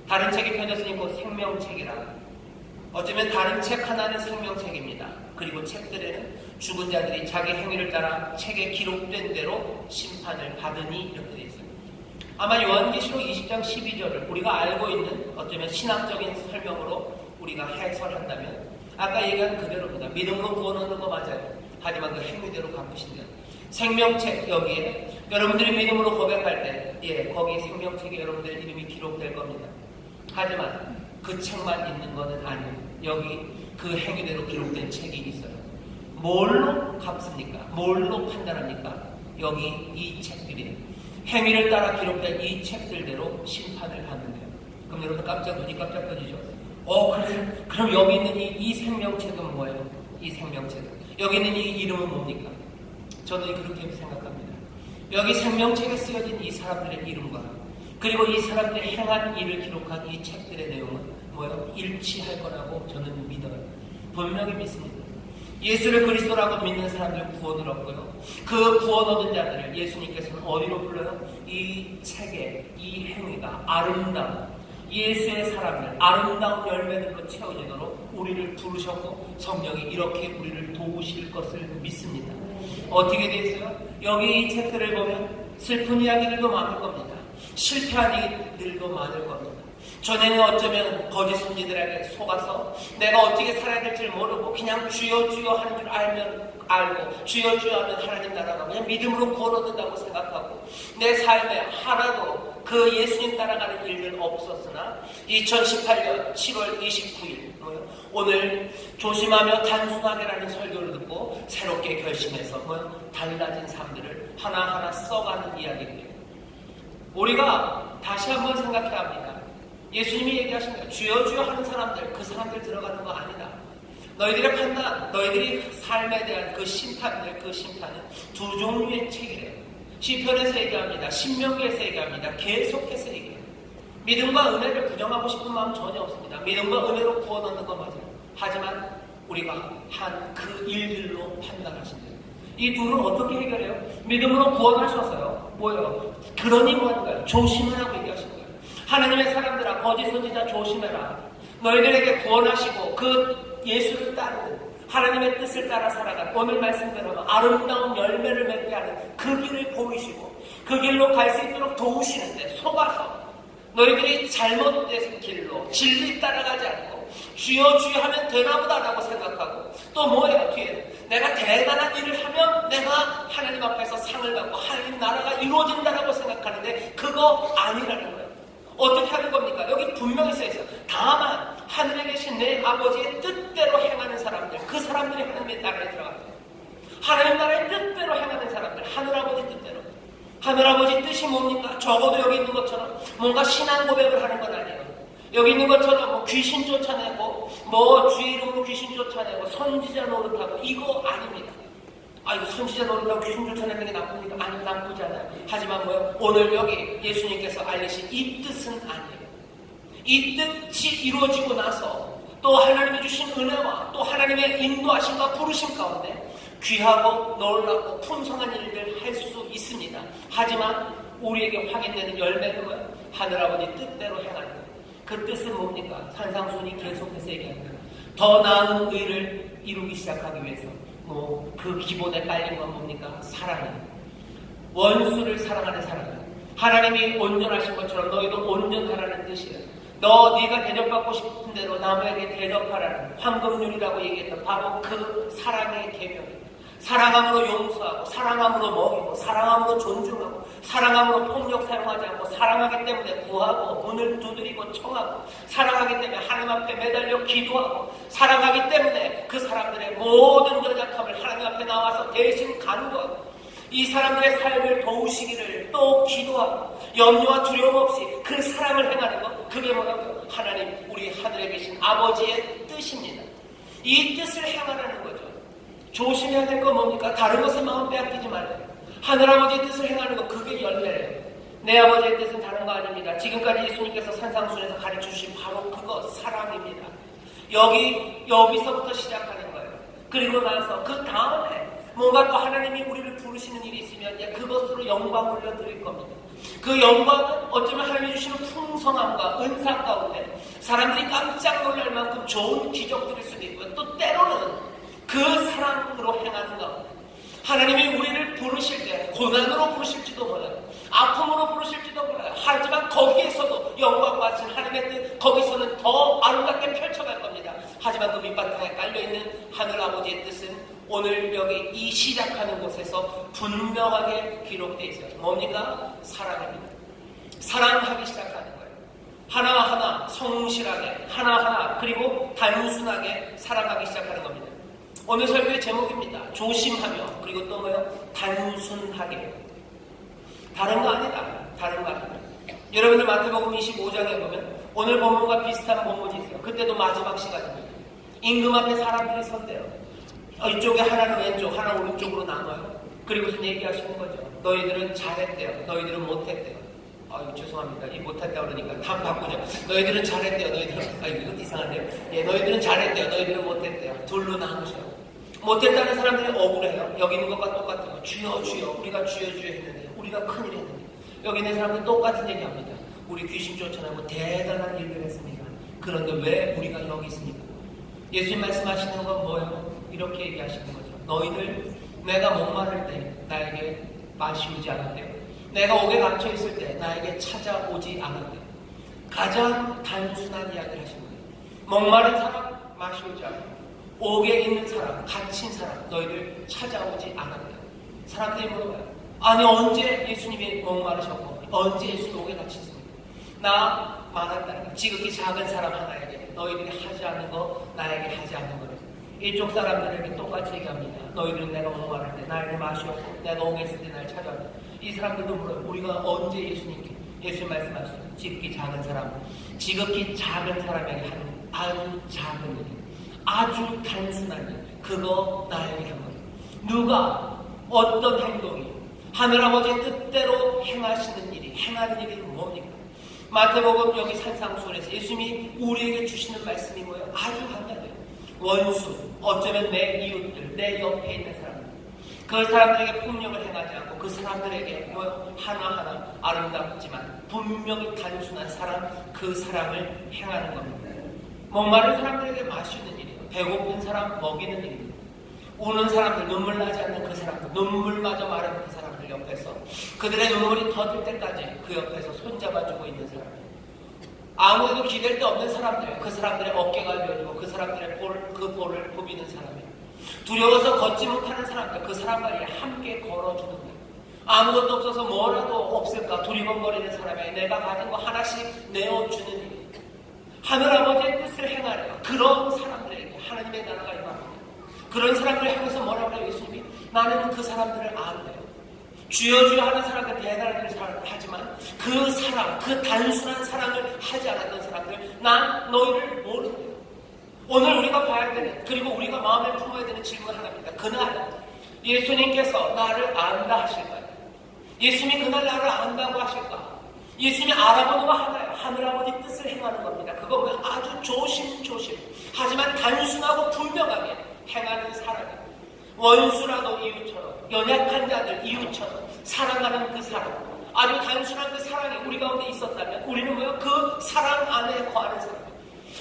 다른 책이 펴졌으니 그 생명책이라. 어쩌면 다른 책 하나는 생명책입니다. 그리고 책들에는 죽은 자들이 자기 행위를 따라 책에 기록된 대로 심판을 받으니 이렇게 되어 있어요. 아마 요한계시록 20장 12절을 우리가 알고 있는 어쩌면 신학적인 설명으로 우리가 해설한다면 아까 얘기한 그대로입니다. 믿음으로 구원 얻는 거 맞아요. 하지만 그 행위대로 갚으신다. 생명책 여기에 여러분들이 믿음으로 고백할 때 거기 생명책에 여러분들 이름이 기록될 겁니다. 하지만 그 책만 있는 것은 아니에요. 여기 그 행위대로 기록된 책이 있어요. 뭘로 갚습니까? 뭘로 판단합니까? 여기 이 책들이 행위를 따라 기록된 이 책들대로 심판을 받는데요. 그럼 여러분 눈이 깜짝 떠지죠? 그래. 그럼 여기 있는 이 생명책은 뭐예요? 이 생명책은 여기 있는 이 이름은 뭡니까? 저는 그렇게 생각합니다. 여기 생명책에 쓰여진 이 사람들의 이름과 그리고 이 사람들의 행한 일을 기록한 이 책들의 내용은 뭐예요? 일치할 거라고 저는 믿어요. 분명히 믿습니다. 예수를 그리스도라고 믿는 사람들 구원을 얻고요. 그 구원 얻은 자들을 예수님께서는 어디로 불러요? 이 책에 이 행위가 아름다운 예수의 사람을 아름다운 열매들로 채워지도록 우리를 부르셨고 성령이 이렇게 우리를 도우실 것을 믿습니다. 어떻게 되어 있어요? 여기 이 책들을 보면 슬픈 이야기들도 많을 겁니다. 실패한 일들도 많을 겁니다. 전에는 어쩌면 거짓 선지들에게 속아서 내가 어떻게 살아야 될지 모르고 그냥 주여 주여 하는 줄 알고 주여 주여 하면 하나님 나라가 그냥 믿음으로 구원 얻는다고 생각하고 내 삶에 하나도 그 예수님 따라가는 일은 없었으나 2018년 7월 29일 오늘 조심하며 단순하게라는 설교를 듣고 새롭게 결심해서 달라진 삶들을 하나하나 써가는 이야기입니다. 우리가 다시 한번 생각해야 합니다. 예수님이 얘기하신 거예요. 주여 주여 하는 사람들, 그 사람들 들어가는 거 아니다. 너희들의 판단, 너희들이 삶에 대한 그 심판은 두 종류의 책이래요. 시편에서 얘기합니다. 신명기에서 얘기합니다. 계속해서 얘기해요. 믿음과 은혜를 부정하고 싶은 마음 전혀 없습니다. 믿음과 은혜로 구원 얻는 건 맞아요. 하지만 우리가 한 그 일들로 판단하신대요. 이 둘을 어떻게 해결해요? 믿음으로 구원하셔서요. 뭐예요? 그러니 뭐하는 거예요? 조심하라고 얘기하신 거예요. 하나님의 사람들아, 거짓 선지자 조심해라. 너희들에게 구원하시고 그 예수를 따르고 하나님의 뜻을 따라 살아간 오늘 말씀대로 아름다운 열매를 맺게 하는 그 길을 보이시고 그 길로 갈 수 있도록 도우시는데 속아서 너희들이 잘못된 길로 진리 따라가지 않고 주여 주여 하면 되나보다라고 생각하고 또 뭐예요? 뒤에 내가 대단한 일을 하면 내가 하나님 앞에서 상을 받고 하나님 나라가 이루어진다라고 생각하는데 그거 아니라는 거예요. 어떻게 하는 겁니까? 여기 분명히 써있어요. 다만 하늘에 계신 내 아버지의 뜻대로 행하는 사람들, 그 사람들이 하나님의 나라에 들어갑니다. 하나님 나라의 뜻대로 행하는 사람들, 하늘아버지 뜻대로. 하늘아버지 뜻이 뭡니까? 적어도 여기 있는 것처럼 뭔가 신앙 고백을 하는 건 아니에요. 여기 있는 것처럼 뭐 귀신 쫓아내고 뭐 주의 이름으로 귀신 쫓아내고 선지자 노릇하고 이거 아닙니다. 이거 선지자 노릇하고 귀신 쫓아내는 게 나쁩니까? 아니, 나쁘지 않아요. 하지만 뭐요? 오늘 여기 예수님께서 알리신 이 뜻은 아니에요. 이 뜻이 이루어지고 나서 또 하나님이 주신 은혜와 또 하나님의 인도하심과 부르심 가운데 귀하고 놀랍고 풍성한 일을 할 수 있습니다. 하지만 우리에게 확인되는 열매는 뭐예요? 하늘아버지 뜻대로 행하는 거예요. 그 뜻은 뭡니까? 산상순이 계속해서 얘기합니다. 더 나은 의를 이루기 시작하기 위해서 그 기본에 깔린 건 뭡니까? 사랑이에요. 원수를 사랑하는 사랑이에요. 하나님이 온전하신 것처럼 너희도 온전하라는 뜻이에요. 네가 대접받고 싶은 대로 남에게 대접하라는 황금률이라고 얘기했던 바로 그 사랑의 계명이에요. 사랑함으로 용서하고 사랑함으로 먹이고 사랑함으로 존중하고 사랑함으로 폭력 사용하지 않고 사랑하기 때문에 구하고 문을 두드리고 청하고 사랑하기 때문에 하나님 앞에 매달려 기도하고 사랑하기 때문에 그 사람들의 모든 연약함을 하나님 앞에 나와서 대신 간구하고 이 사람들의 삶을 도우시기를 또 기도하고 염려와 두려움 없이 그 사랑을 행하는 것, 그게 뭐라고요? 하나님 우리 하늘에 계신 아버지의 뜻입니다. 이 뜻을 행하라는 거죠. 조심해야 될 건 뭡니까? 다른 것에 마음 빼앗기지 말아요. 하늘아버지의 뜻을 행하는 거, 그게 열매래요. 내 아버지의 뜻은 다른 거 아닙니다. 지금까지 예수님께서 산상순에서 가르쳐주신 바로 그거, 사랑입니다. 여기서부터 시작하는 거예요. 그리고 나서 그 다음에 뭔가 또 하나님이 우리를 부르시는 일이 있으면 그것으로 영광 올려드릴 겁니다. 그 영광은 어쩌면 하나님이 주시는 풍성함과 은사 가운데 사람들이 깜짝 놀랄 만큼 좋은 기적들일 수도 있고요. 또 때로는 그 사랑으로 행하는 가운데 하나님이 우리를 부르실 때 고난으로 부르실지도 몰라요. 아픔으로 부르실지도 몰라요. 하지만 거기에서도 영광 받으신 하나님의 뜻, 거기서는 더 아름답게 펼쳐갈 겁니다. 하지만 그 밑바탕에 깔려있는 하늘아버지의 뜻은 오늘 여기 이 시작하는 곳에서 분명하게 기록되어 있어요. 뭡니까? 사랑입니다. 사랑하기 시작하는 거예요. 하나하나 성실하게 하나하나 그리고 단순하게 사랑하기 시작하는 겁니다. 오늘 설교의 제목입니다. 조심하며 그리고 또 뭐요? 단순하게. 다른 거 아니다. 다른 거 아니다. 여러분들 마태복음 25장에 보면 오늘 본문과 비슷한 본문이 있어요. 그때도 마지막 시간입니다. 임금 앞에 사람들이 선대요. 이쪽에 하나는 왼쪽, 하나는 오른쪽으로 나눠요. 그리고서 얘기하시는 거죠. 너희들은 잘했대요. 너희들은 못했대요. 죄송합니다. 이 못했다 그러니까 다음 바꾸죠. 너희들은 잘했대요. 너희들은 이거 이상한데요. 너희들은 잘했대요. 너희들은 못했대요. 둘로 나누셔요. 못했다는 사람들이 억울해요. 여기 있는 것과 똑같아요. 주여 주여 우리가 주여 주여 했는데, 우리가 큰일 했는데. 여기 있는 사람들 똑같은 얘기합니다. 우리 귀신 쫓아내고 대단한 일을 했습니다. 그런데 왜 우리가 여기 있습니까? 예수님 말씀하시는 건 뭐예요? 이렇게 얘기하시는 거죠. 너희들 내가 목마를 때 나에게 마시우지 않았대요. 내가 옥에 갇혀 있을 때 나에게 찾아오지 않았대요. 가장 단순한 이야기를 하신 거예요. 목마른 사람 마시우지 않았대요. 옥에 있는 사람, 갇힌 사람 너희들 찾아오지 않았대요. 사람들이 물어봐요. 아니 언제 예수님이 목마르셨고 언제 예수님 옥에 갇혔습니까? 나 말한다. 지극히 작은 사람 하나에게 너희들이 하지 않는 거 나에게 하지 않는 거래. 이쪽 사람들에게 똑같이 얘기합니다. 너희들은 내가 목마를 때 나에게 마시었고 내가 옥에 있을 때 날 찾아왔다. 이 사람들도 물어요. 우리가 언제 예수님 말씀하시죠. 지극히 작은 사람, 지극히 작은 사람에게 하는 아주 작은 일, 아주 단순한 일, 그거 나에게 한 거예요. 누가 어떤 행동이 하늘아버지의 뜻대로 행하시는 일이, 행하는 일이 뭡니까? 마태복음 여기 산상수훈에서 예수님이 우리에게 주시는 말씀이 뭐예요? 아주 간단해요. 원수, 어쩌면 내 이웃들, 내 옆에 있는 사람들, 그 사람들에게 폭력을 행하지 않고 그 사람들에게 뭐 하나하나 아름답지만 분명히 단순한 사람, 그 사람을 행하는 겁니다. 목마른 사람들에게 마시는 일이에요. 배고픈 사람 먹이는 일입니다. 우는 사람들, 눈물 나지 않는 그 사람들, 눈물마저 마른 그 사람들 옆에서 그들의 눈물이 터질 때까지 그 옆에서 손잡아주고 있는 사람들, 아무에도 기댈 데 없는 사람들, 그 사람들의 어깨가 되어주고 그 사람들의 볼을 부비는 사람들, 두려워서 걷지 못하는 사람들, 그 사람과 함께 걸어주는 거예요. 아무것도 없어서 뭐라도 없을까 두리번거리는 사람에게 내가 가진 거 하나씩 내어주는 일, 하늘아버지의 뜻을 행하려 그런 사람들에게 하나님의 나라가 임합니다. 그런 사람들을 향해서 뭐라고 해요? 예수님이 나는 그 사람들을 아는데요. 주여 주여 하는 사람들 대단한 일을 하지만 그 사랑, 그 단순한 사랑을 하지 않았던 사람들, 난 너희를 모른대요. 오늘 우리가 봐야 되는, 그리고 우리가 마음에 품어야 되는 질문 하나입니다. 그날 예수님께서 나를 안다 하실까요? 예수님이 그날 나를 안다고 하실까? 예수님이 알아보는 거 하나예요. 하늘아버지 뜻을 행하는 겁니다. 그거 뭐 아주 조심조심 하지만 단순하고 분명하게 행하는 사람이에요. 원수라도 이웃처럼, 연약한 자들 이웃처럼 사랑하는 그 사랑, 아주 단순한 그 사랑이 우리 가운데 있었다면 우리는 뭐예요? 그 사랑 안에 거하는 사람이에요.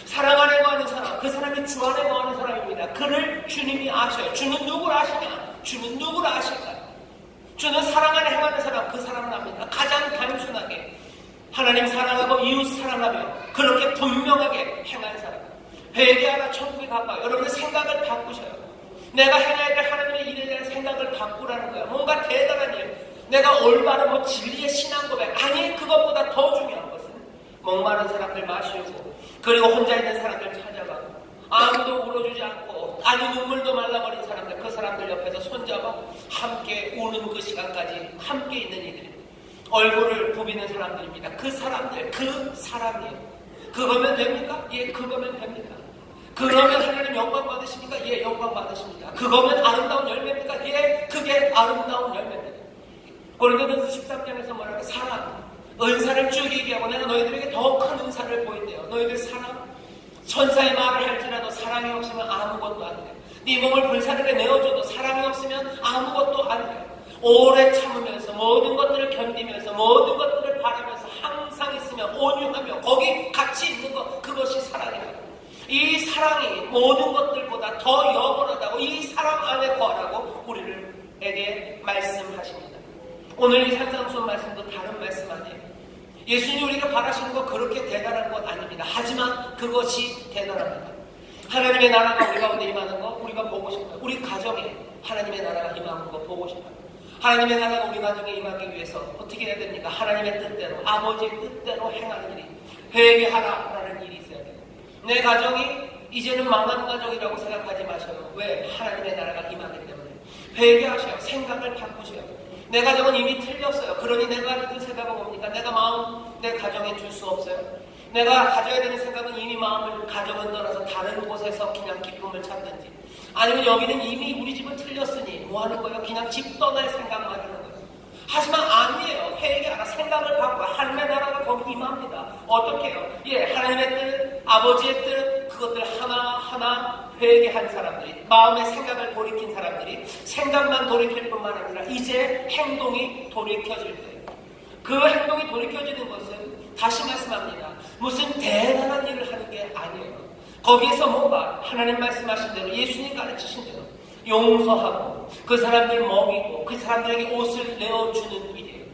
사랑 안에 거하는 사람, 그 사람이 주 안에 거하는 사람입니다. 그를 주님이 아셔요. 주는 누구를 아시냐? 주는 누구를 아실까요? 주는 사랑 안에 행하는 사람, 그 사람은 압니다. 가장 단순하게 하나님 사랑하고 이웃 사랑하며 그렇게 분명하게 행하는 사람. 회개하라 천국에 가까워. 여러분의 생각을 바꾸셔요. 내가 행해야 될 하나님의 일에 대한 생각을 바꾸라는 거예요. 뭔가 대단한 일, 내가 올바른 뭐 진리의 신앙 고백, 아니 그것보다 더 중요한 것은 목마른 사람들 마시고 그리고 혼자 있는 사람들 찾아가고 아무도 울어주지 않고 아니 눈물도 말라버린 사람들, 그 사람들 옆에서 손잡아 함께 우는 그 시간까지 함께 있는 이들이 얼굴을 부비는 사람들입니다. 그 사람들, 그 사람이에요. 그거면 됩니까? 예, 그거면 됩니다. 그러면 하나님 영광 받으십니까? 예, 영광 받으십니다. 그거면 아름다운 열매입니까? 예, 그게 아름다운 열매입니다. 고린도전서 13장에서 뭐라고? 사랑, 은사를 쭉 얘기하고 내가 너희들에게 더 큰 은사를 보인대요. 너희들 사랑, 천사의 말을 할지라도 사랑이 없으면 아무것도 안 돼요. 네 몸을 불사르게 내어줘도 사랑이 없으면 아무것도 안 돼요. 오래 참으면서 모든 것들을 견디면서 모든 것들을 바라면서 항상 있으며 온유하며 거기 같이 있는 것, 그것이 사랑이에요. 이 사랑이 모든 것들보다 더 영원하다고, 이 사랑 안에 거하라고 우리에게 말씀하십니다. 오늘 이 산상수훈 말씀도 다른 말씀 아니에요. 예수님이 우리가 바라시는 거 그렇게 대단한 것 아닙니다. 하지만 그것이 대단합니다. 하나님의 나라가 우리 가운데 임하는 거 우리가 보고 싶어요. 우리 가정에 하나님의 나라가 임하는 거 보고 싶어요. 하나님의 나라가 우리 가정에 임하기 위해서 어떻게 해야 됩니까? 하나님의 뜻대로, 아버지의 뜻대로 행하는 일이, 회개하라라는 일이 있어야 돼요. 내 가정이 이제는 망한 가정이라고 생각하지 마셔요. 왜? 하나님의 나라가 임하기 때문에. 회개하셔요. 생각을 바꾸셔요. 내 가정은 이미 틀렸어요. 그러니 내가 가진 생각은 뭡니까? 내가 마음 내 가정에 줄 수 없어요. 내가 가져야 되는 생각은 이미 마음을 가정은 떠나서 다른 곳에서 그냥 기쁨을 찾든지, 아니면 여기는 이미 우리 집은 틀렸으니 뭐 하는 거예요? 그냥 집 떠날 생각만 하는 거예요. 하지만 아니에요. 회개하라. 생각을 바꿔. 하나님의 나라가 거기 임합니다. 어떻게 해요? 예, 하나님의 뜻, 아버지의 뜻, 그것들 하나하나 회개한 사람들이 마음의 생각을 돌이킨 사람들이 생각만 돌이킬 뿐만 아니라 이제 행동이 돌이켜질 때, 그 행동이 돌이켜지는 것은 다시 말씀합니다. 무슨 대단한 일을 하는 게 아니에요. 거기에서 뭔가 하나님 말씀하신 대로, 예수님 가르치신 대로 용서하고 그 사람들 먹이고 그 사람들에게 옷을 내어주는 일이에요.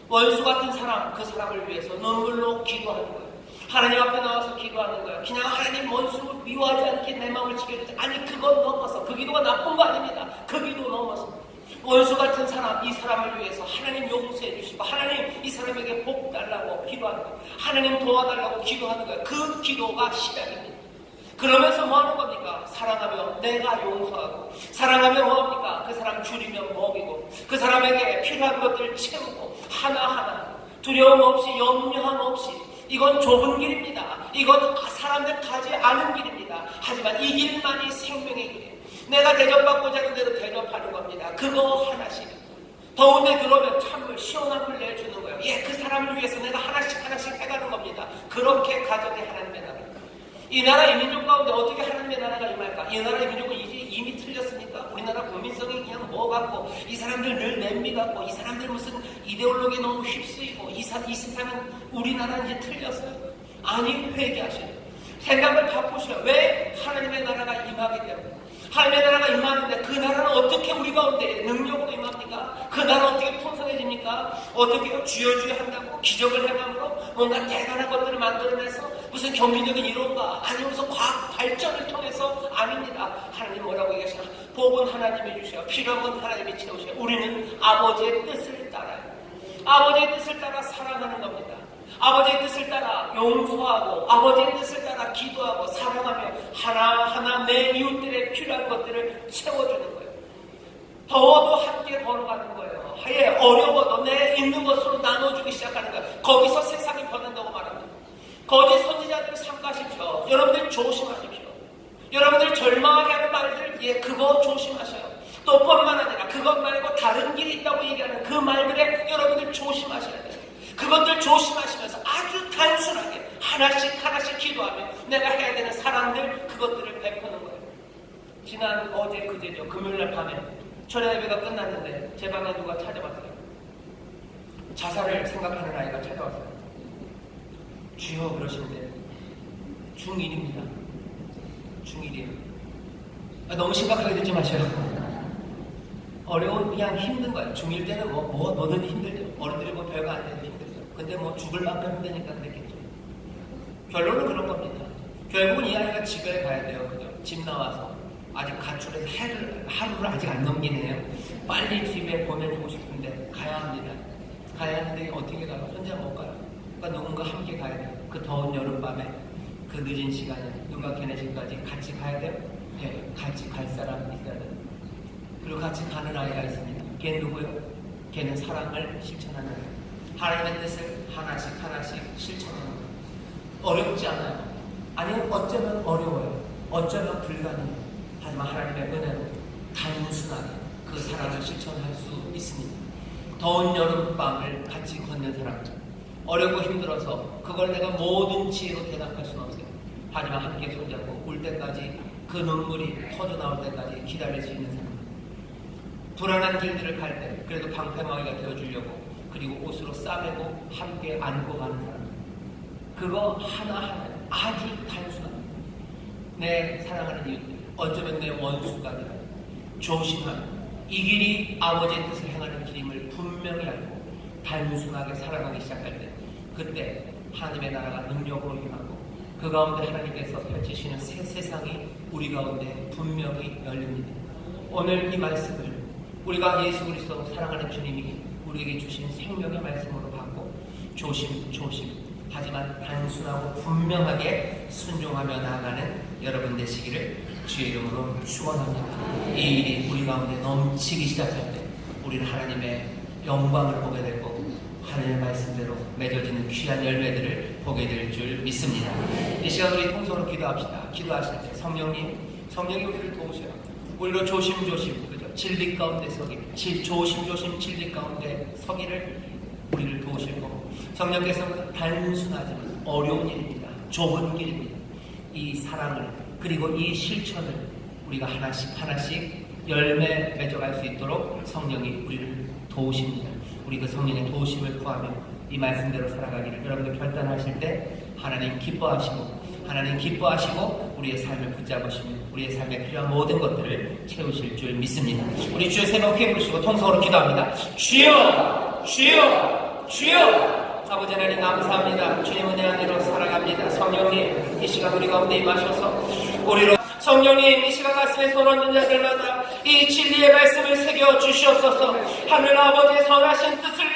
원수 같은 사람, 그 사람을 위해서 눈물로 기도하는 거예요. 하나님 앞에 나와서 기도하는 거예요. 그냥 하나님 원수를 미워하지 않게 내 마음을 지켜주세요. 아니, 그건 넘어서, 그 기도가 나쁜 거 아닙니다. 그 기도 넘어서 원수 같은 사람, 이 사람을 위해서 하나님 용서해 주시고 하나님 이 사람에게 복 달라고 기도하는 거예요. 하나님 도와달라고 기도하는 거예요. 그 기도가 시작입니다. 그러면서 뭐 하는 겁니까? 사랑하며 내가 용서하고, 사랑하며 뭐합니까? 그 사람 줄이며 먹이고, 그 사람에게 필요한 것들 채우고, 하나하나 두려움 없이, 염려함 없이. 이건 좁은 길입니다. 이건 사람들 가지 않은 길입니다. 하지만 이 길만이 생명의 길이에요. 내가 대접받고자 하는 대로 대접하는 겁니다. 그거 하나씩. 더운데 들어오면 찬물, 시원한 물 내주는 거예요. 예, 그 사람을 위해서 내가 하나씩 해가는 겁니다. 그렇게 가정의 하나님의 나라. 이 나라 이 민족 가운데 어떻게 하나님의 나라가 임할까? 이 나라의 민족은 이미 틀렸습니까? 우리나라 국민성이 그냥 뭐 같고, 이 사람들 늘 냄비 같고, 이 사람들 무슨 이데올로기에 너무 휩쓰이고, 이 세상은 우리나라 이제 틀렸어요. 아니, 회개하셔요. 생각을 바꾸셔요. 왜? 하나님의 나라가 임하기 때문에. 하나님의 나라가 임하는데 그 나라는 어떻게 우리 가운데 능력으로 임합니까? 그 나라는 어떻게 풍성해집니까? 어떻게 주여 한다고 기적을 행함으로 뭔가 대단한 것들을 만들어내서 무슨 경제적인 이론가 아니면 무슨 과학 발전을 통해서 아닙니다. 하나님 뭐라고 얘기하시나? 복은 하나님이 주셔, 필요한 건 하나님이 채우셔. 우리는 아버지의 뜻을 따라요. 아버지의 뜻을 따라 살아가는 겁니다. 아버지의 뜻을 따라 용서하고, 아버지의 뜻을 따라 기도하고, 사랑하며 하나하나 내 이웃들의 필요한 것들을 채워주는 거예요. 더워도 함께 걸어가는 거예요. 예, 어려워도 내 있는 것으로 나눠주기 시작하는 거예요. 거기서 세상이 변한다고 말합니다. 거짓 선지자들 삼가십시오. 여러분들 조심하십시오. 여러분들 절망하게 하는 말들, 예, 그거 조심하셔요. 또 뿐만 아니라 그것 말고 다른 길이 있다고 얘기하는 그 말들에 여러분들 조심하셔야 돼요. 그것들 조심하시면서 아주 단순하게 하나씩 기도하며 내가 해야 되는 사랑들, 그것들을 베푸는 거예요. 지난 어제 그제죠. 금요일날 밤에 철야 예배가 끝났는데 제 방에 누가 찾아왔어요. 자살을 생각하는 아이가 찾아왔어요. 주여 그러시는데 중1입니다. 중1이에요. 너무 심각하게 듣지 마셔요. 어려운, 그냥 힘든 거예요. 중1 때는 뭐든 힘들죠. 어른들이 뭐 별거 안 돼도 힘들죠. 근데 뭐 죽을 만큼 힘드니까 그랬겠죠. 결론은 그런 겁니다. 결국은 이 아이가 집에 가야 돼요. 그죠? 집 나와서 아직 가출해서 하루를 아직 안 넘기네요. 빨리 집에 보내주고 싶은데 가야 합니다. 가야 하는데 어떻게 가요? 혼자 못 가요. 그러니까 누군가 함께 가야 돼요. 그 더운 여름밤에, 그 늦은 시간에 누가 걔네 집까지 같이 가야 돼요? 네, 같이 갈 사람 있어야 돼요. 그리고 같이 가는 아이가 있습니다. 걔는 누구요? 걔는 사랑을 실천하는 아이. 하나님의 뜻을 하나씩 실천하는 거예요. 어렵지 않아요. 아니면 어쩌면 어려워요. 어쩌면 불가능해요. 하지만 하나님의 은혜로 단순하게 그 사랑을 실천할 수 있습니다. 더운 여름밤을 같이 걷는 사람들, 어렵고 힘들어서 그걸 내가 모든 지혜로 대답할 수는 없어요. 하지만 함께 손잡고 울 때까지, 그 눈물이 터져 나올 때까지 기다릴 수 있는 사람, 불안한 길들을 갈 때 그래도 방패막이가 되어주려고, 그리고 옷으로 싸매고 함께 안고 가는 사람, 그거 하나하나 아주 단순합니다. 내 사랑하는 이웃들, 어쩌면 내 원수까지 조심하며 이 길이 아버지의 뜻을 행하는 길임을 분명히 알고 단순하게 살아가기 시작할 때, 그때 하나님의 나라가 능력으로 임하고 그 가운데 하나님께서 펼치시는 새 세상이 우리 가운데 분명히 열립니다. 오늘 이 말씀을 우리가 예수 그리스도 사랑하는 주님이 우리에게 주신 생명의 말씀으로 받고 조심 하지만 단순하고 분명하게 순종하며 나아가는 여러분 되시기를 주의 이름으로 축원합니다. 이 일이 우리 가운데 넘치기 시작할 때 우리는 하나님의 영광을 보게 될 거고 하나님의 말씀대로 맺어지는 귀한 열매들을 보게 될 줄 믿습니다. 이 시간 우리 통성으로 기도합시다. 기도하실 때 성령이 우리를 도우셔요. 우리로 조심조심, 그죠? 진리 가운데 서기, 조심조심 진리 가운데 서기를 우리를 도우실 거고, 성령께서는 단순하지만 어려운 일입니다. 좁은 길입니다. 이 사랑을, 그리고 이 실천을 우리가 하나씩 하나씩 열매 맺어갈 수 있도록 성령이 우리를 도우십니다. 우리 그 성령의 도우심을 구하며 이 말씀대로 살아가기를 여러분들 결단하실 때 하나님 기뻐하시고 우리의 삶을 붙잡으시며 우리의 삶에 필요한 모든 것들을 채우실 줄 믿습니다. 우리 주여 세 번 크게 부르시고 통성으로 기도합니다. 주여, 주여, 주여. 아버지 하나님 감사합니다. 주님 은혜 안에로 살아갑니다. 성령님 이 시간 우리 가운데 임하셔서 우리로 성령님 이 시간 가슴에 손 얹는 자들마다 이 진리의 말씀을 새겨 주시옵소서. 하늘 아버지의 선하신 뜻을